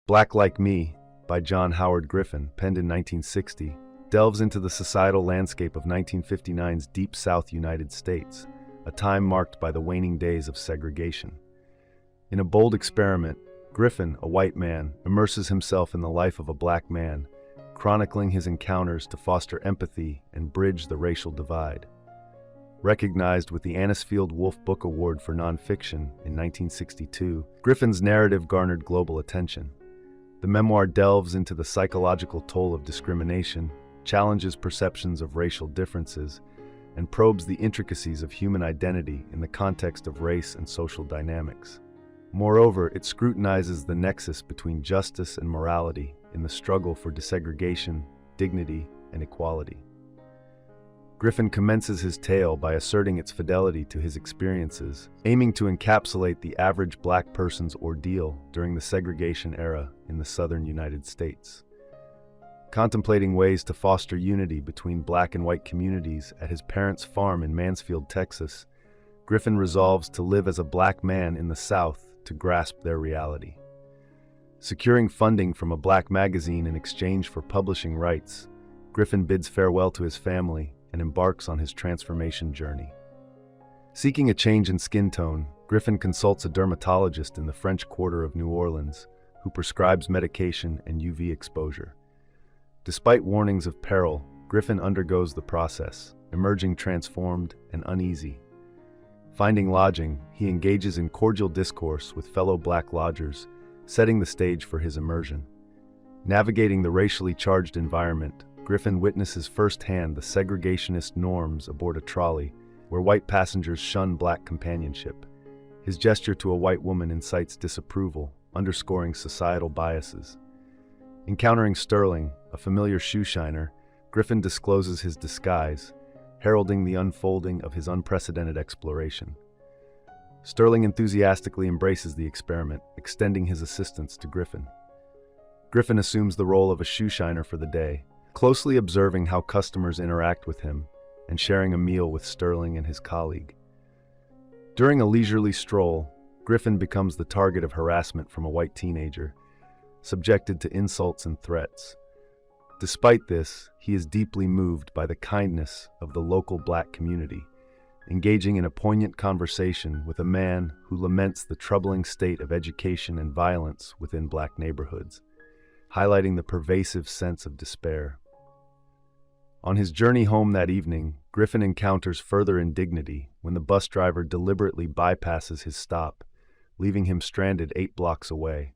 Black Like Me, by John Howard Griffin, penned in 1960, delves into the societal landscape of 1959's Deep South United States, a time marked by the waning days of segregation. In a bold experiment, Griffin, a white man, immerses himself in the life of a black man, chronicling his encounters to foster empathy and bridge the racial divide. Recognized with the Anisfield Wolf Book Award for Nonfiction in 1962, Griffin's narrative garnered global attention. The memoir delves into the psychological toll of discrimination, challenges perceptions of racial differences, and probes the intricacies of human identity in the context of race and social dynamics. Moreover, it scrutinizes the nexus between justice and morality in the struggle for desegregation, dignity, and equality. Griffin commences his tale by asserting its fidelity to his experiences, aiming to encapsulate the average black person's ordeal during the segregation era in the southern United States. Contemplating ways to foster unity between black and white communities at his parents' farm in Mansfield, Texas, Griffin resolves to live as a black man in the South to grasp their reality. Securing funding from a black magazine in exchange for publishing rights, Griffin bids farewell to his family and embarks on his transformation journey. Seeking a change in skin tone, Griffin consults a dermatologist in the French Quarter of New Orleans, who prescribes medication and UV exposure. Despite warnings of peril, Griffin undergoes the process, emerging transformed and uneasy. Finding lodging, he engages in cordial discourse with fellow black lodgers, setting the stage for his immersion. Navigating the racially charged environment, Griffin witnesses firsthand the segregationist norms aboard a trolley, where white passengers shun black companionship. His gesture to a white woman incites disapproval, underscoring societal biases. Encountering Sterling, a familiar shoeshiner, Griffin discloses his disguise, heralding the unfolding of his unprecedented exploration. Sterling enthusiastically embraces the experiment, extending his assistance to Griffin. Griffin assumes the role of a shoeshiner for the day, closely observing how customers interact with him and sharing a meal with Sterling and his colleague. During a leisurely stroll, Griffin becomes the target of harassment from a white teenager, subjected to insults and threats. Despite this, he is deeply moved by the kindness of the local black community, engaging in a poignant conversation with a man who laments the troubling state of education and violence within black neighborhoods, highlighting the pervasive sense of despair. On his journey home that evening, Griffin encounters further indignity when the bus driver deliberately bypasses his stop, leaving him stranded 8 blocks away.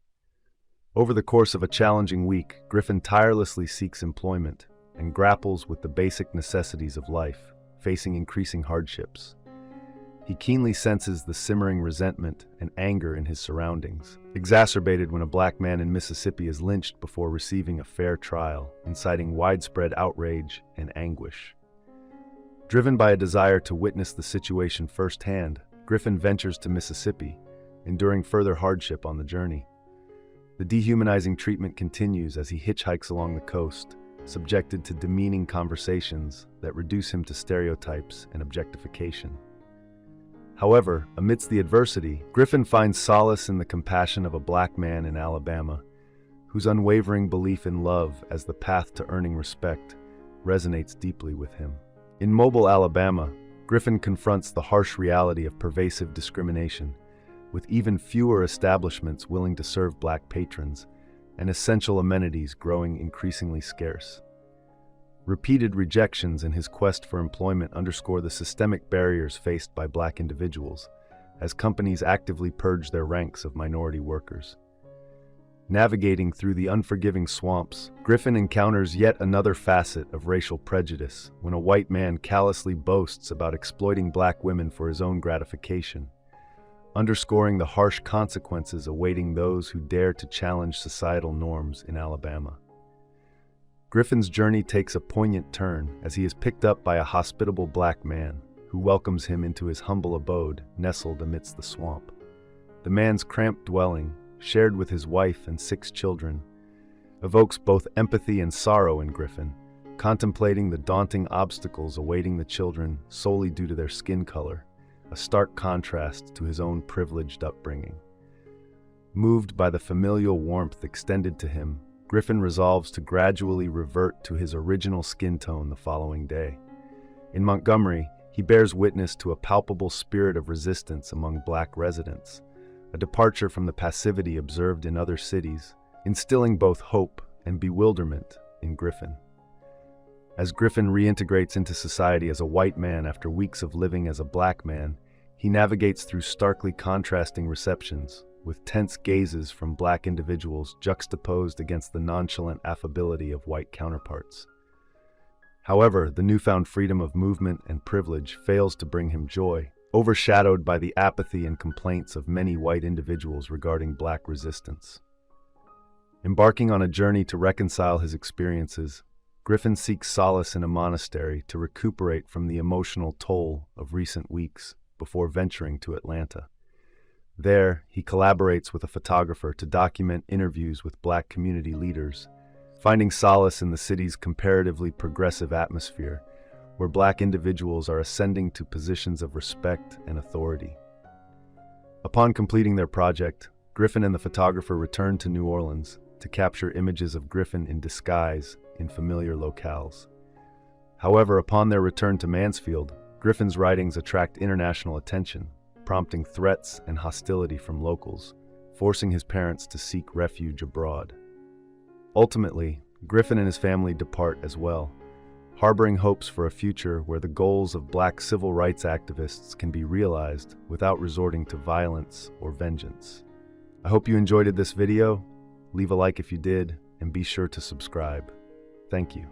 Over the course of a challenging week, Griffin tirelessly seeks employment and grapples with the basic necessities of life, facing increasing hardships. He keenly senses the simmering resentment and anger in his surroundings, exacerbated when a black man in Mississippi is lynched before receiving a fair trial, inciting widespread outrage and anguish. Driven by a desire to witness the situation firsthand, Griffin ventures to Mississippi, enduring further hardship on the journey. The dehumanizing treatment continues as he hitchhikes along the coast, subjected to demeaning conversations that reduce him to stereotypes and objectification. However, amidst the adversity, Griffin finds solace in the compassion of a black man in Alabama, whose unwavering belief in love as the path to earning respect resonates deeply with him. In Mobile, Alabama, Griffin confronts the harsh reality of pervasive discrimination, with even fewer establishments willing to serve black patrons and essential amenities growing increasingly scarce. Repeated rejections in his quest for employment underscore the systemic barriers faced by black individuals, as companies actively purge their ranks of minority workers. Navigating through the unforgiving swamps, Griffin encounters yet another facet of racial prejudice when a white man callously boasts about exploiting black women for his own gratification, underscoring the harsh consequences awaiting those who dare to challenge societal norms in Alabama. Griffin's journey takes a poignant turn as he is picked up by a hospitable black man who welcomes him into his humble abode nestled amidst the swamp. The man's cramped dwelling, shared with his wife and 6 children, evokes both empathy and sorrow in Griffin, contemplating the daunting obstacles awaiting the children solely due to their skin color, a stark contrast to his own privileged upbringing. Moved by the familial warmth extended to him, Griffin resolves to gradually revert to his original skin tone the following day. In Montgomery, he bears witness to a palpable spirit of resistance among Black residents, a departure from the passivity observed in other cities, instilling both hope and bewilderment in Griffin. As Griffin reintegrates into society as a white man after weeks of living as a Black man, he navigates through starkly contrasting receptions, with tense gazes from Black individuals juxtaposed against the nonchalant affability of white counterparts. However, the newfound freedom of movement and privilege fails to bring him joy, overshadowed by the apathy and complaints of many white individuals regarding Black resistance. Embarking on a journey to reconcile his experiences, Griffin seeks solace in a monastery to recuperate from the emotional toll of recent weeks before venturing to Atlanta. There, he collaborates with a photographer to document interviews with Black community leaders, finding solace in the city's comparatively progressive atmosphere, where Black individuals are ascending to positions of respect and authority. Upon completing their project, Griffin and the photographer return to New Orleans to capture images of Griffin in disguise in familiar locales. However, upon their return to Mansfield, Griffin's writings attract international attention, prompting threats and hostility from locals, forcing his parents to seek refuge abroad. Ultimately, Griffin and his family depart as well, harboring hopes for a future where the goals of Black civil rights activists can be realized without resorting to violence or vengeance. I hope you enjoyed this video. Leave a like if you did, and be sure to subscribe. Thank you.